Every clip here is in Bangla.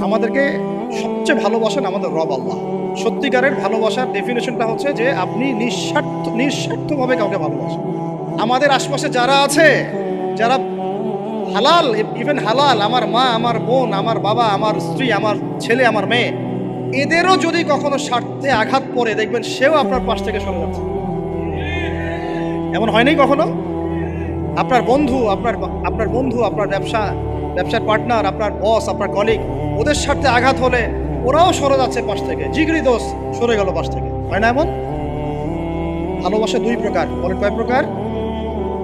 আমাদেরকে সবচেয়ে ভালোবাসেন আমাদের রব আল্লাহ। সত্যিকারের ভালোবাসার ডেফিনেশনটা হচ্ছে যে আপনি নিঃস্বার্থভাবে কাউকে ভালোবাসেন। আমাদের আশপাশে যারা আছে, যারা হালাল, ইভেন হালাল, আমার মা, আমার বোন, আমার বাবা, আমার স্ত্রী, আমার ছেলে, আমার মেয়ে, এদেরও যদি কখনো স্বার্থে আঘাত পড়ে, দেখবেন সেও আপনার পাশ থেকে সরে যাচ্ছে। এমন হয়নি কখনো? আপনার বন্ধু, আপনার ব্যবসার পার্টনার, আপনার বস, আপনার কলিগ, ওদের স্বার্থে আঘাত হলে ওরাও সরে যাচ্ছে পাশ থেকে, জিগরি দোষ সরে গেল পাশ থেকে, হয় না এমন? ভালোবাসা দুই প্রকার। বলেন কয় প্রকার?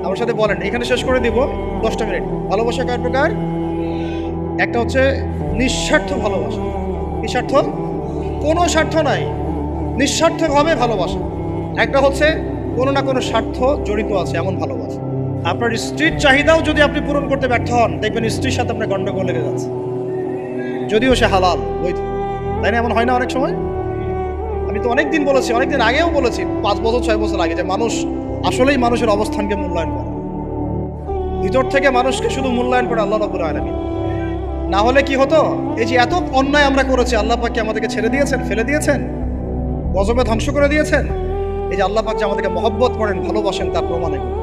আমার সাথে বলেন, এখানে শেষ করে দিব 10টা মিনিট। ভালোবাসা কয় প্রকার? একটা হচ্ছে নিঃস্বার্থ ভালোবাসা। কি স্বার্থ? কোনো স্বার্থ নাই, নিঃস্বার্থভাবে ভালোবাসা। একটা হচ্ছে কোনো না কোনো স্বার্থ জড়িত আছে এমন ভালোবাসা। আপনার স্ত্রীর চাহিদাও যদি আপনি পূরণ করতে ব্যর্থ হন, দেখবেন স্ত্রীর সাথে আপনার গন্ডগোল লেগে যাচ্ছে, যদিও সে হালাল বৈধ। তাই না? এমন হয় না অনেক সময়? আমি তো অনেকদিন বলেছি, অনেকদিন আগেও বলেছি, 5 বছর 6 বছর আগে, যে মানুষ আসলেই মানুষের অবস্থানকে মূল্যায়ন করে। ভিতর থেকে মানুষকে শুধু মূল্যায়ন করে আল্লাহ রাব্বুল আলামিন। না হলে কি হতো? এই যে এত অন্যায় আমরা করেছি, আল্লাহ পাক কি আমাদেরকে ছেড়ে দিয়েছেন, ফেলে দিয়েছেন, গজবে ধ্বংস করে দিয়েছেন? এই যে আল্লাহ পাক যে আমাদেরকে মহব্বত করেন, ভালোবাসেন, তার প্রমাণ এগুলো।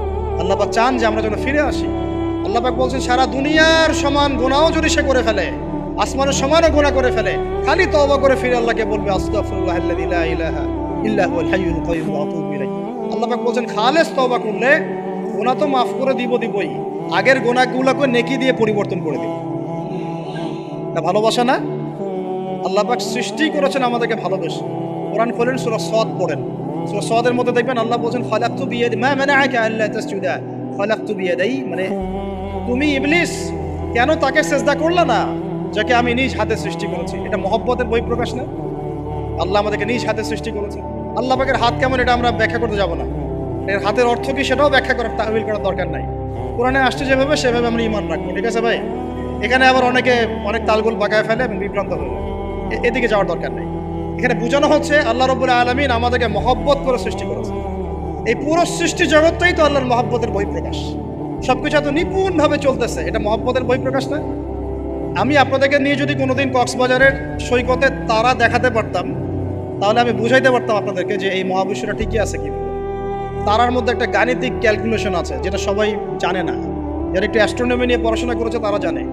আল্লাহ পাক চান যে আমরা যেন ফিরে আসি। আল্লাহ পাক বলছেন, সারা দুনিয়ার সমান গুনাহও যদি সে করে ফেলে, আসমানের সমানও গুনাহ করে ফেলে, খালি তওবা করে ফিরে আল্লাহকে বলবে, আস্তাগফিরুল্লাহাল্লাযী লা ইলাহা ইল্লা হুয়াল হাইয়ুল কাইয়্যুম ওয়া আতুবু ইলাইহি। আল্লাহ পাক বলছেন, খালেস তওবা করলে গুনাহ তো মাফ করে দিবই, আগের গুনাহগুলোকে নেকি দিয়ে পরিবর্তন করে দিব। না ভালোবাসা না? আল্লাহ পাক সৃষ্টি করেছেন আমাদেরকে ভালোবেসে। কোরআন খোলেন, সূরা সদ পড়েন। সূরা সদের মধ্যে দেখবেন আল্লাহ বলছেন, খালাকতু বিয়াদি মা মানাআকা আল্লা তাসজুদা খালাকতু বিয়াদাই, মানে তুমি ইবলিস কেন তাকে সিজদা করলে না যাকে আমি নিজ হাতে সৃষ্টি করেছি? এটা মহব্বতের বহিঃপ্রকাশ না? আল্লাহ আমাদেরকে নিজ হাতে সৃষ্টি করেছে। আল্লাহ পাকের হাত কেমন এটা আমরা ব্যাখ্যা করতে যাব না। এর হাতের অর্থ কি সেটাও ব্যাখ্যা করার, তাহবিল করার দরকার নাই। কোরআনে আসছে যেভাবে সেভাবে আমরা ঈমান রাখবো, ঠিক আছে ভাই? এখানে আবার অনেক তালগোল পাকায় ফেলে এবং বিভ্রান্ত হয়ে যায়, এদিকে যাওয়ার দরকার নেই। এখানে বোঝানো হচ্ছে আল্লাহ রাব্বুল আলামিন আমাদেরকে মহব্বত করে সৃষ্টি করেছে। এই পুরো সৃষ্টি জগৎটাই তো আল্লাহর মহব্বতের বহিঃপ্রকাশ। সবকিছু এত নিপুণভাবে চলতেছে, এটা মহব্বতের বহিঃপ্রকাশ না? আমি আপনাদেরকে নিয়ে যদি কোনোদিন কক্সবাজারের সৈকতে তারা দেখাতে পারতাম, তাহলে আমি বুঝাইতে পারতাম আপনাদেরকে যে এই মহাবিশ্বটা ঠিকই আছে কি। তারার মধ্যে একটা গাণিতিক ক্যালকুলেশন আছে যেটা সবাই জানে না। যারা একটু অ্যাস্ট্রোনমি নিয়ে পড়াশোনা করেছে তারা জানে।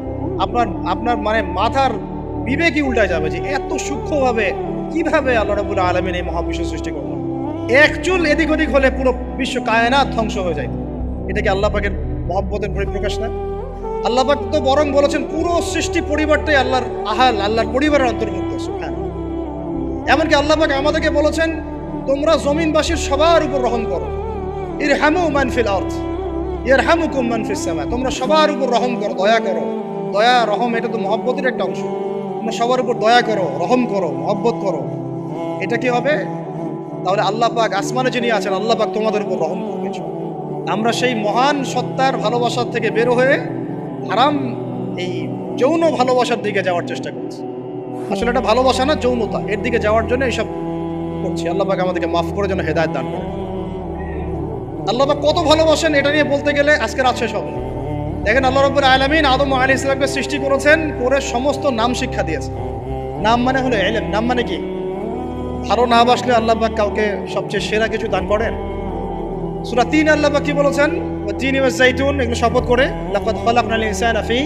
আপনার মানে মাথার বিবেকই উল্টায় যাবে যে এত সূক্ষ্মভাবে কিভাবে আল্লাহ রাব্বুল আলামিন এই মহাবিশ্ব সৃষ্টি করলেন। এক চুল এদিক ওদিক হলে পুরো বিশ্ব কায়নাত ধ্বংস হয়ে যায়। এটা কি আল্লাহ পাকের মহব্বতের পরিপ্রকাশ না? আল্লাহ পাক তো বরং বলেছেন পুরো সৃষ্টি পরিবারটাই আল্লাহর আল্লাহর পরিবারের অন্তর্ভুক্ত। সুবহানাল্লাহ। এমনকি আল্লাহ পাক আমাদেরকে বলেছেন, তোমরা জমিনবাসীর সবার উপর রহম করো। ইরহামু মান ফিল আরদ ইয়ারহামুকুম মান ফিস সামা। তোমরা সবার উপর রহম করো, দয়া করো। দয়া, রহম এটা তো মহব্বতের একটা অংশ। তোমরা সবার উপর দয়া করো, রহম করো, মহব্বত করো। এটা কি হবে? তাহলে আল্লাহ পাক আসমানে যিনি আছেন, আল্লাহ পাক তোমাদের উপর রহম করবে। আমরা সেই মহান সত্তার ভালোবাসার থেকে বের হয়ে হারাম এই যৌন ভালোবাসার দিকে যাওয়ার চেষ্টা করছি। আসলে এটা ভালোবাসা না, যৌনতা, এর দিকে যাওয়ার জন্য এইসব করছি। আল্লাহ পাক আমাদেরকে মাফ করে যেন হেদায়েত দান করেন। আল্লাহ পাক কত ভালোবাসেন এটা নিয়ে বলতে গেলে আজকে রাত শেষ হবে না। দেখেন, আল্লাহ রাব্বুল আলামিন আদম আলাইহিস সালামকে সৃষ্টি করেছেন, করে সমস্ত নাম শিক্ষা দিয়েছেন। নাম মানে হলো ইলম। নাম মানে কি? ভালো না বাসলে আল্লাহ পাক কাউকে সবচেয়ে সেরা কিছু দান করেন। সূরা ৩ আল্লাহ পাক কি বলেছেন? ওয়াত-তিনি ওয়াজ-যাইতুন, এগুলো শপথ করে, লাকাদ খালাকনাল ইনসানা ফি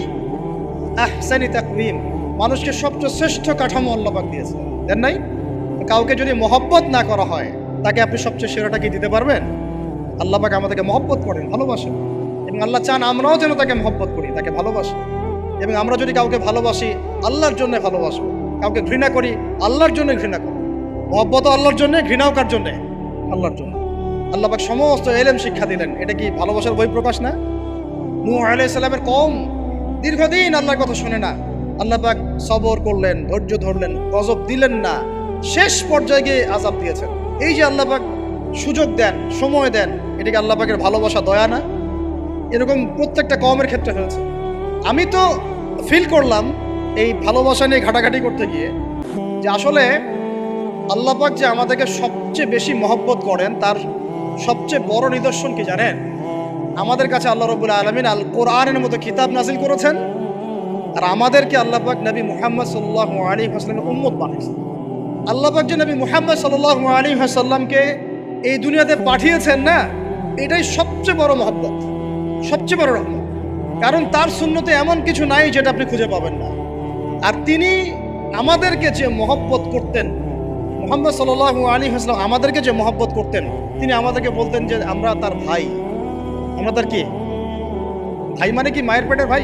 আহসানি তাকওয়িম। মানুষকে সবচেয়ে শ্রেষ্ঠ কাঠামো আল্লাহ পাক দিয়েছেন, দেন নাই? কাউকে যদি মহব্বত না করা হয়, তাকে আপনি সবচেয়ে সেরাটা কি দিতে পারবেন? আল্লাহ পাক আমাদেরকে মহব্বত করেন, ভালোবাসেন, এবং আল্লাহ চান আমরাও যেন তাকে মহব্বত করি, তাকে ভালোবাসি। এবং আমরা যদি কাউকে ভালোবাসি, আল্লাহর জন্য ভালোবাসবো। কাউকে ঘৃণা করি, আল্লাহর জন্য ঘৃণা করব। মহব্বতও আল্লাহর জন্য, ঘৃণাও কার জন্য? আল্লাহর জন্য। আল্লাহ পাক সমস্ত ইলম শিক্ষা দিলেন। এটা কি ভালোবাসার বহিঃপ্রকাশ না? নূহ আলাইহিস সালামের কওম দীর্ঘদিন আল্লাহর কথা শুনে না, আল্লাহ পাক সবর করলেন, ধৈর্য ধরলেন, গজব দিলেন না, শেষ পর্যায়ে গিয়ে আযাব দিয়েছেন। এই যে আল্লাহ পাক সুযোগ দেন, সময় দেন, এটা কি আল্লাহ পাকের ভালোবাসা, দয়া না? এরকম প্রত্যেকটা কওমের ক্ষেত্রে হয়েছে। আমি তো ফিল করলাম এই ভালোবাসা নিয়ে ঘাটাঘাটি করতে গিয়ে যে আসলে আল্লাহ পাক যে আমাদেরকে সবচেয়ে বেশি মহব্বত করেন, তার সবচেয়ে বড় নিদর্শন কি জানেন? আমাদের কাছে আল্লাহ রাব্বুল আলামিন আল কোরআনের মতো কিতাব নাজিল করেছেন, আর আমাদেরকে আল্লাহ পাক নবী মুহাম্মদ সাল্লাল্লাহু আলাইহি ওয়াসাল্লামের উম্মত বানিয়েছেন। আল্লাহ পাক যে নবী মুহাম্মদ সাল্লাল্লাহু আলাইহি ওয়াসাল্লামকে এই দুনিয়াতে পাঠিয়েছেন না, এটাই সবচেয়ে বড় মহব্বত, সবচেয়ে বড় রহমত। কারণ তার সুন্নতে এমন কিছু নাই যেটা আপনি খুঁজে পাবেন না। আর তিনি আমাদেরকে যে মহব্বত করতেন, মুহাম্মদ সাল্লাল্লাহু আলাইহি ওয়াসাল্লাম আমাদেরকে যে মহব্বত করতেন, তিনি আমাদেরকে বলতেন যে আমরা তার ভাই। আমরা তার কি ভাই? মানে কি মায়ের পেটের ভাই?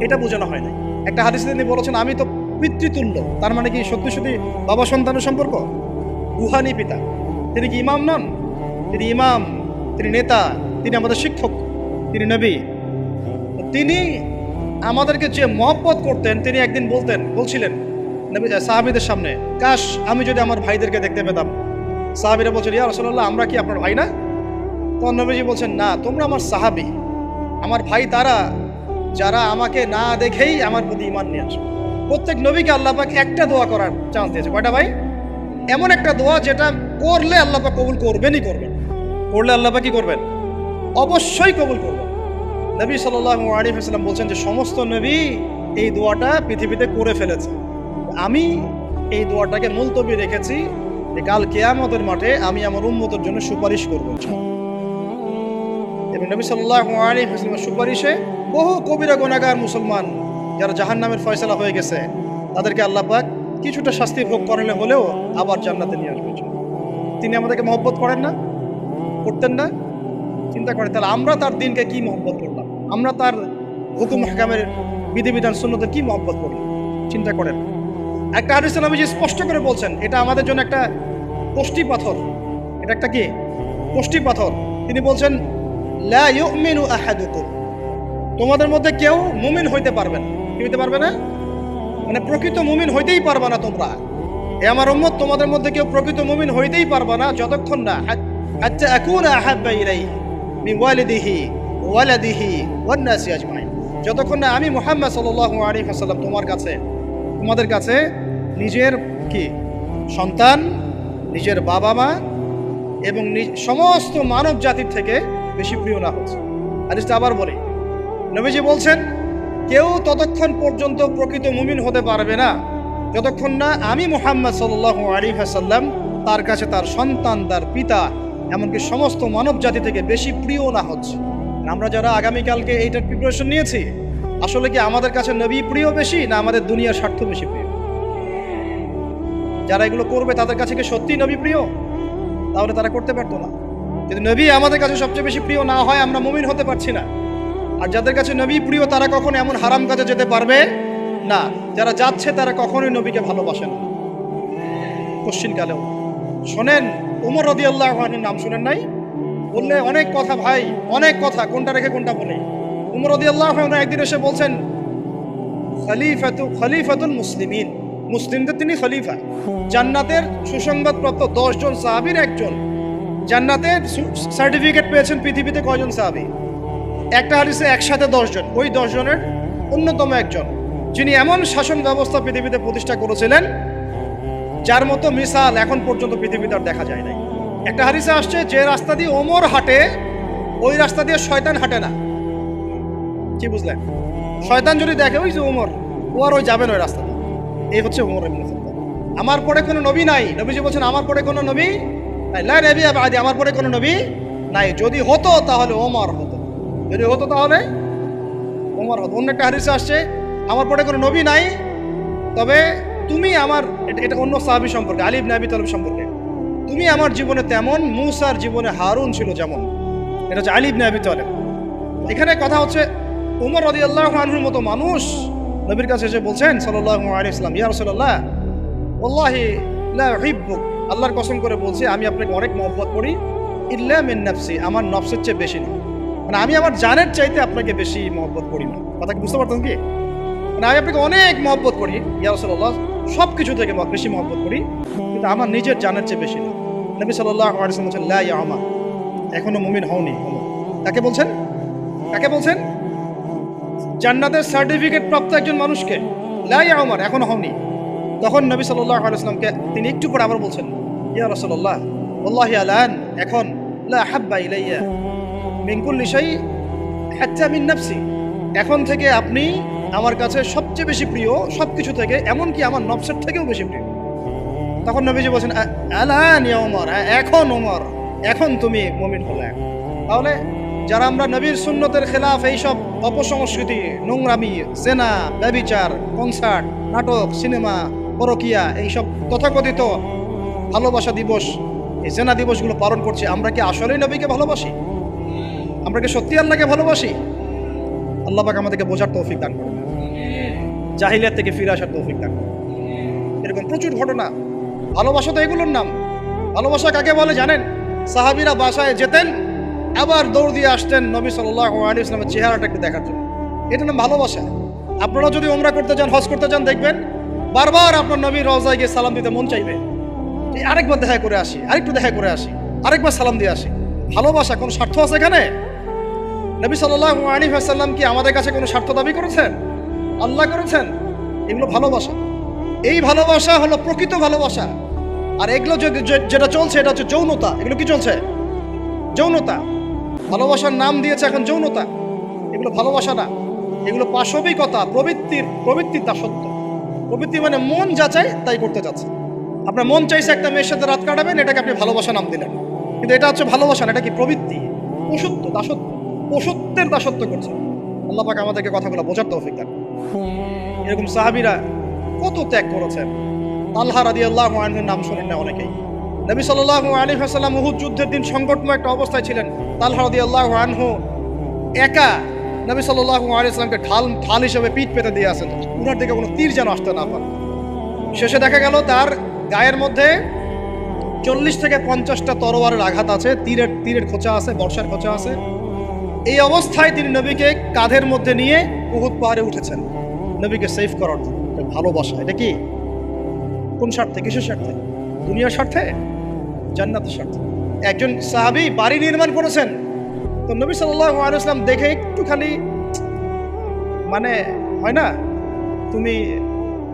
এটা বোঝানো হয় না। একটা হাদিসে তিনি বলেছেন আমি তো পিতৃতুল্য। তার মানে কি সত্যি সত্যি বাবা সন্তানের সম্পর্ক? রুহানি পিতা। তিনি কি ইমাম নন? তিনি ইমাম, তিনি নেতা, তিনি আমাদের শিক্ষক, তিনি নবী। তিনি আমাদেরকে যে মহব্বত করতেন, তিনি একদিন বলছিলেন নবী সাহাবীদের সামনে, কাশ আমি যদি আমার ভাইদেরকে দেখতে পেতাম। সাহাবীরা বলছেন, ইয়া রাসূলুল্লাহ, আমরা কি আপনার ভাই না? তখন নবীজি বলছেন, না, তোমরা আমার সাহাবী। আমার ভাই তারা যারা আমাকে না দেখেই আমার প্রতি ঈমান নিয়ে আসবে। প্রত্যেক নবীকে আল্লাহ পাক একটা দোয়া করার চান্স দিয়েছে। কয়টা ভাই? এমন একটা দোয়া যেটা করলে আল্লাহ পাক কবুল করবেনই করবেন। করলে আল্লাহ পাক কি করবেন? অবশ্যই কবুল করবেন। নবী সাল্লাল্লাহু আলাইহি ওয়াসাল্লাম বলছেন যে সমস্ত নবী এই দোয়াটা পৃথিবীতে করে ফেলেছে, আমি এই দোয়াটাকে মুলতবি রেখেছি যে কাল কিয়ামতের মাঠে আমি আমার উম্মতের জন্য সুপারিশ করব। এবং নবী সাল্লাল্লাহু আলাইহি ওয়াসাল্লামের সুপারিশে বহু কবিরা গুনাহগার মুসলমান যারা জাহান্নামের ফয়সালা হয়ে গেছে, তাদেরকে আল্লাহ পাক কিছুটা শাস্তি ভোগ করালে হলেও আবার জান্নাতে নিয়ে আসবেন। তিনি আমাদেরকে মহব্বত করেন না? করতেন না? চিন্তা করেন তাহলে আমরা তার দিনকে কি মহব্বত করলাম, আমরা তার হুকুম হাকামের বিধিবিধান সুন্নতের কি মহব্বত করলাম, চিন্তা করেন। একটা হাদিসে নবীজি স্পষ্ট করে বলছেন এটা আমাদের জন্য একটা কষ্টি পাথর। এটা একটা কি কষ্টি পাথর। তিনি বলছেন লা ইউমিনু আহাদুকুম, তোমাদের মধ্যে কেউ মুমিন হইতে পারবে না। কি হইতে পারবে না? মানে প্রকৃত মুমিন হইতেই পারবে না তোমরা। এ আমার উম্মত, তোমাদের মধ্যে কেউ প্রকৃত মুমিন হইতেই পারবে না যতক্ষণ না হাত্তা আকুনা আহাব্বা ইলাইহি মিন ওয়ালিদিহি ওয়ালাদিহি ওয়ান নাসি আজমাইন, যতক্ষণ না আমি মুহাম্মদ সাল্লাল্লাহু আলাইহি ওয়াসাল্লাম তোমাদের কাছে নিজের কি সন্তান, নিজের বাবা মা এবং সমস্ত মানব জাতির থেকে বেশি প্রিয় না হচ্ছে। হাদিসটা আবার বলি, নবীজি বলছেন কেউ ততক্ষণ পর্যন্ত প্রকৃত মুমিন হতে পারবে না যতক্ষণ না আমি মুহাম্মদ সাল্লাল্লাহু আলাইহি ওয়াসাল্লাম তার কাছে তার সন্তান, তার পিতা, এমনকি সমস্ত মানব জাতি থেকে বেশি প্রিয় না হচ্ছে। আমরা যারা আগামীকালকে এইটার প্রিপারেশন নিয়েছি, আসলে কি আমাদের কাছে নবী প্রিয় বেশি না আমাদের দুনিয়ার স্বার্থ বেশি প্রিয়? যারা এগুলো করবে তাদের কাছে কি সত্যি নবী প্রিয়? তাহলে তারা করতে পারতো না। যদি নবী আমাদের কাছে সবচেয়ে বেশি প্রিয় না হয়, আমরা মুমিন হতে পারছি না। আর যাদের কাছে নবী প্রিয় তারা কখনো এমন হারাম কাজে যেতে পারবে না। যারা যাচ্ছে তারা কখনোই নবীকে ভালোবাসে না, কোশ্চিনকালেও। শোনেন, উমর রাদিয়াল্লাহু আনহুর নাম শুনেন নাই? বললে অনেক কথা ভাই, অনেক কথা, কোনটা রেখে কোনটা বলে। উমর রাদিয়াল্লাহু আনহু একদিন এসে বলছেন খলিফাতুল মুসলিমিন, মুসলিমদের তিনি খলিফা। জান্নাতের সুসংবাদপ্রাপ্ত 10 জন সাহাবীর একজন। জান্নাতের সার্টিফিকেট পেয়েছেন পৃথিবীতে কয়জন সাহাবী? একটা হাদিসে একসাথে 10 জন। ওই 10 জনের অন্যতম একজন, যিনি এমন শাসন ব্যবস্থা পৃথিবীতে প্রতিষ্ঠা করেছিলেন যার মতো মিসাল এখন পর্যন্ত পৃথিবীতে আর দেখা যায় নাই। একটা হাদিসে আসছে যে রাস্তা দিয়ে ওমর হাঁটে ওই রাস্তা দিয়ে শয়তান হাঁটে না। কি বুঝলেন? শয়তান যদি দেখে ওই যে ওমর, ও আর ওই যাবেন ওই রাস্তা। এই হচ্ছে ওমর ইবনে খাত্তাব। আমার পরে কোনো নবী নাই। নবীজি বলছেন আমার পরে কোনো নবী নাই, লা নবিয়্যা বা'দি, আমার পরে কোনো নবী নাই। যদি হতো তাহলে ওমর হতো, যদি হতো তাহলে ওমর হতো। অন্য একটা হাদিসে আসছে আমার পরে কোনো নবী নাই, তবে তুমি আমার, এটা অন্য সাহাবী সম্পর্কে, আলী ইবনে আবি তালিব সম্পর্কে, তুমি আমার জীবনে তেমন মূসার জীবনে হারুন ছিল যেমন। এটা হচ্ছে আলী ইবনে আবি তালিব। এখানে কথা হচ্ছে উমর রাদিয়াল্লাহু আনহুর মতো মানুষ নবীর কাছে এসে বলছেন সাল্লাল্লাহু আলাইহি ওয়াসাল্লাম, ইয়া রাসূলুল্লাহ ওয়াল্লাহি লা উহিব্বুক, আল্লাহর কসম করে বলছি আমি আপনাকে অনেক মহব্বত করি, ইল্লা মিন নাফসি, আমার নফসের চেয়ে বেশি না। মানে আমি আমার জানের চাইতে আপনাকে বেশি মহব্বত করি না। কথা কি বুঝতে পারতেন কি? মানে আমি আপনাকে অনেক মহব্বত করি ইয়া রাসূলুল্লাহ, সব কিছু থেকে বেশি মহব্বত করি, কিন্তু আমার নিজের জানের চেয়ে বেশি না। নবী সাল্লাল্লাহু আলাইহি ওয়াসাল্লাম বলেন লা ইয়া উমর, এখনো মুমিন হওনি। কাকে বলছেন? কাকে বলছেন? জান্নাতের সার্টিফিকেট প্রাপ্ত একজন মানুষকে লা ইয়া উমর, এখনো হওনি। তখন নবী সাল্লাল্লাহু আলাইহি ওয়াসাল্লামকে তিনি একটু পরে আবার বলছেন, ইয়া রাসূলুল্লাহ ওয়াল্লাহি আলান, এখন লা হাব্বা ইলাইয়া মিন কুল্লি শাই হাত্তা মিন নাফসি, এখন থেকে আপনি আমার কাছে সবচেয়ে বেশি প্রিয় সব কিছু থেকে, এমনকি আমার নফসের থেকেও বেশি প্রিয়। তখন নবীজি বলছেন আলান ইয়া ওমর, এখন ওমর, এখন তুমি মুমিন হলে। তাহলে যারা আমরা নবীর সুন্নতের খেলাফ এইসব অপসংস্কৃতি, নোংরামি, জেনা, ব্যভিচার, কনসার্ট, নাটক, সিনেমা, পরকিয়া, এইসব তথাকথিত ভালোবাসা দিবস, এই জেনা দিবসগুলো পালন করছি, আমরা কি আসলেই নবীকে ভালোবাসি? আমরা কি সত্যি আল্লাহকে ভালোবাসি? আল্লাহ পাক আমাদেরকে বোঝার তৌফিক দান করুন, জাহিলিয়াত থেকে ফিরে আসার তৌফিক দান করুন। এরকম প্রচুর ঘটনা। ভালোবাসা তো এগুলোর নাম। ভালোবাসা কাকে বলে জানেন? সাহাবীরা বাসায় যেতেন, আবার দৌড় দিয়ে আসতেন নবী সাল্লাল্লাহু আলাইহি ওয়াসাল্লামের চেহারাটা একটু দেখার জন্য। এটা নাম ভালোবাসা। আপনারা যদি উমরা করতে যান, হজ করতে যান, দেখবেন বারবার আপনার নবীর রওজায় গিয়ে সালাম দিতে মন চাইবে, আরেকবার দেখা করে আসি, আরেকটু দেখা করে আসি, আরেকবার সালাম দিয়ে আসি। ভালোবাসা, কোনো স্বার্থ আছে এখানে? নবী সাল্লাল্লাহু আলাইহি ওয়াসাল্লাম কি আমাদের কাছে কোনো স্বার্থ দাবি করেছেন? আল্লাহ করেছেন। এগুলো ভালোবাসা। এই ভালোবাসা হলো প্রকৃত ভালোবাসা। আর এগুলো যেটা চলছে এটা হচ্ছে যৌনতা। এগুলো কি চলছে? যৌনতা। ভালোবাসার নাম দিয়েছে এখন যৌনতা। এগুলো ভালোবাসা না, এগুলো পাশবিকতা, প্রবৃত্তির দাসত্ব। প্রবৃত্তি মানে মন যা চায় তাই করতে যাচ্ছে। আপনার মন চাইছে একটা মেয়ের সাথে রাত কাটাবেন, এটাকে আপনি ভালোবাসা নাম দিলেন, কিন্তু এটা হচ্ছে ভালোবাসা না, এটা কি প্রবৃত্তি, পশুত্ব, দাসত্ব, পশুত্বের দাসত্ব করছে। আল্লাহ পাক আমাদেরকে কথাগুলো বোঝার তৌফিক দান। এরকম সাহাবীরা কত ত্যাগ করেছেন। তালহা রাদিয়াল্লাহু আনহুর নাম শোনেন না অনেকেই। নবী সাল্লাল্লাহু আলাইহি ওয়াসাল্লাম উহুদ যুদ্ধের দিন সংকটময় একটা অবস্থায় ছিলেন। তালহা রাদিয়াল্লাহু আনহু একা নবী সাল্লাল্লাহু আলাইহি ওয়াসাল্লামকে ঢাল হিসেবে পিঠ পেতে দিয়ে আসেন, উনার দিকে কোনো তীর যেন আসতে না পারে। শেষে দেখা গেল তার গায়ের মধ্যে 40 থেকে 50টা তরোয়ারের আঘাত আছে, তীরের খোঁচা আছে, বর্ষার খোঁচা আছে। এই অবস্থায় তিনি নবীকে কাঁধের মধ্যে নিয়ে উহুদ পাহাড়ে উঠেছেন নবীকে সেভ করার জন্য। ভালোবাসা। এটা কি? কোন স্বার্থে? কিসের স্বার্থে? দুনিয়ার স্বার্থে? জান্নাতের স্বার্থে। একজন সাহাবী বাড়ি নির্মাণ করেছেন, তো নবী সাল্লাল্লাহু আলাইহি ওয়াসাল্লাম দেখে একটু খালি মানে হয় না, তুমি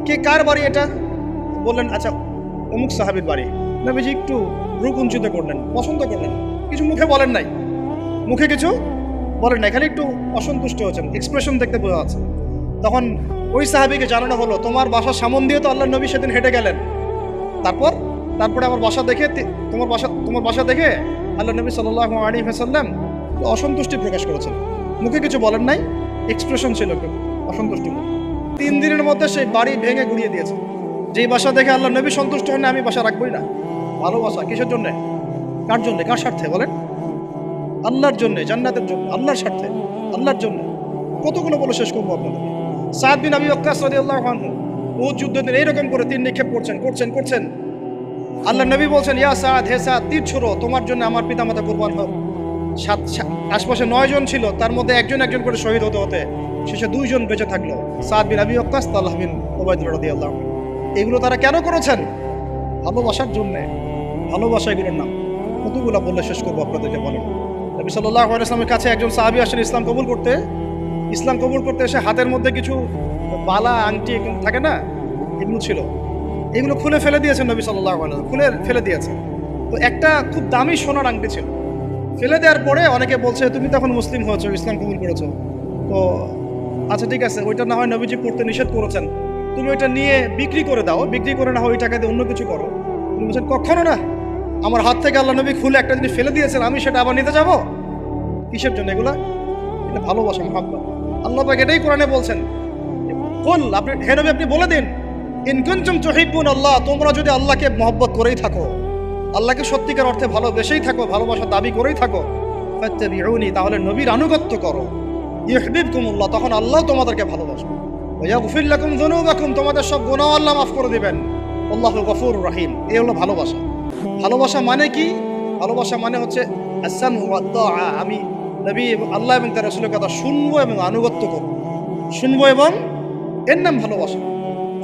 কে, কার বাড়ি এটা? বললেন আচ্ছা অমুক সাহাবীর বাড়ি। নবীজি একটু রুকুঞ্চিত করলেন, পছন্দ করলেন, কিছু মুখে বলেন নাই, মুখে কিছু বলেন নাই, খালি একটু অসন্তুষ্ট হয়েছেন, এক্সপ্রেশন দেখতে বোঝা যাচ্ছে। তখন ওই সাহাবীকে জানানো হলো, তোমার বাসার সামন দিয়ে তো আল্লাহর নবী সেদিন হেঁটে গেলেন, তারপরে আমার বাসা দেখে, তোমার বাসা দেখে আল্লাহর নবী সাল্লাল্লাহু আলাইহি ওয়াসাল্লাম অসন্তুষ্টি প্রকাশ করেছেন। মুখে কিছু বলেন নাই, এক্সপ্রেশন ছিল অসন্তুষ্টি। 3 দিনের মধ্যে সেই বাড়ি ভেঙে গুড়িয়ে দিয়েছে। যেই বাসা দেখে আল্লাহর নবী সন্তুষ্ট হন না, আমি বাসা রাখবই না। ভালোবাসা কিসের জন্য? কার জন্য? কার স্বার্থে বলেন? আল্লাহর জন্য, জান্নাতের জন্য, আল্লাহর স্বার্থে, আল্লাহর জন্য। কতগুলো বলে শেষ করবো আপনাদের। সাদ বিন আবি ওয়াক্কাস রাদিয়াল্লাহু আনহু উহুদ যুদ্ধের দিন এইরকম করে তীর নিক্ষেপ করছেন। আল্লাহর নবী বলছেন, ইয়া সাদ, হে সাদ, তীর ছোড়ো, তোমার জন্য আমার পিতামাতা কুরবান হোক। আশপাশে 9 জন ছিল, তার মধ্যে একজন করে শহীদ হতে শেষে 2 জন বেঁচে থাকলো, সাদ বিন আবি ওয়াক্কাস, তালহা বিন উবাইদুল্লাহ রাদিয়াল্লাহু আনহু। এগুলো তারা কেন করেছেন? ভালোবাসার জন্য। ভালোবাসা এগুলোর নাম। কতগুলো বললে শেষ করবো আপনাদেরকে, বলেন। নবী সাল্লাল্লাহু আলাইহি ওয়াসাল্লামের কাছে একজন সাহাবী আসেন ইসলাম কবুল করতে এসে হাতের মধ্যে কিছু বালা, আংটি থাকে না, এগুলো ছিল, এগুলো খুলে ফেলে দিয়েছেন নবী সাল্লাল্লাহু আলাইহি ওয়াসাল্লাম, খুলে ফেলে দিয়েছেন। তো একটা খুব দামি সোনার আংটি ছিল। ফেলে দেওয়ার পরে অনেকে বলছে, তুমি তখন মুসলিম হয়েছো, ইসলাম কবুল করেছো, তো আচ্ছা ঠিক আছে, ওইটা না হয় নবীজি পড়তে নিষেধ করেছেন, তুমি ওইটা নিয়ে বিক্রি করে দাও, বিক্রি করে না হয় ওই টাকা দিয়ে অন্য কিছু করো। তুমি বলছেন, কখনো না, আমার হাত থেকে আল্লাহ নবী খুলে একটা জিনিস ফেলে দিয়েছেন, আমি সেটা আবার নিতে যাবো? কিসের জন্য এগুলা? এটা ভালোবাসা, মহব্বত। আল্লাহ পাক এটাই কোরআনে বলছেন, কুল, আপনি হে নবী আপনি বলে দিন, ইন কুনতুম তুহিব্বুন আল্লাহ, তোমরা যদি আল্লাহকে মহব্বত করেই থাকো, আল্লাহকে সত্যিকার অর্থে ভালোবেসেই থাকো, ভালোবাসা দাবি করেই থাকো, ফাত্তাবিউনি, তাহলে নবীর আনুগত্য করো, ইউহিব্বুকুমুল্লাহ, তখন আল্লাহ তোমাদেরকে ভালোবাসবে, ওয়া ইয়াগফির লাকুম যুনুবাকুম, তোমাদের সব গুনাহ আল্লাহ মাফ করে দিবেন, আল্লাহু গফুরুর রহিম। এই হলো ভালোবাসা। ভালোবাসা মানে কি? ভালোবাসা মানে হচ্ছে আস-সামউ ওয়াত তাআ, আমি নবী এবং আল্লাহ এবং তার রাসূলের কথা শুনবো এবং আনুগত্য করবো, শুনবো, এবং এর নাম ভালোবাসা।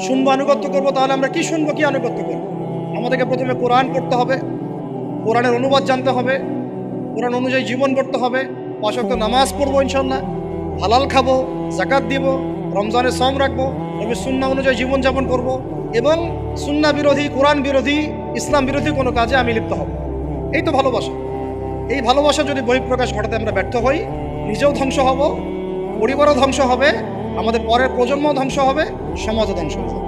শুনবো, আনুগত্য করবো, তাহলে আমরা কি শুনবো, কি আনুগত্য করবো? আমাদেরকে প্রথমে কোরআন পড়তে হবে, কোরআনের অনুবাদ জানতে হবে, কোরআন অনুযায়ী জীবন করতে হবে, 5 ওয়াক্ত নামাজ পড়বো ইনশাআল্লাহ, হালাল খাবো, যাকাত দিব, রমজানের সওম রাখবো, নবীর সুন্নাহ অনুযায়ী জীবনযাপন করবো, এবং সুন্নাহ বিরোধী, কোরআন বিরোধী, ইসলাম বিরোধী কোনো কাজে আমি লিপ্ত হব। এই তো ভালোবাসা। এই ভালোবাসা যদি বহিঃপ্রকাশ ঘটাতে আমরা ব্যর্থ হই, নিজেও ধ্বংস হব, পরিবারও ধ্বংস হবে, আমাদের পরের প্রজন্ম ধ্বংস হবে, সমাজও ধ্বংস হবে।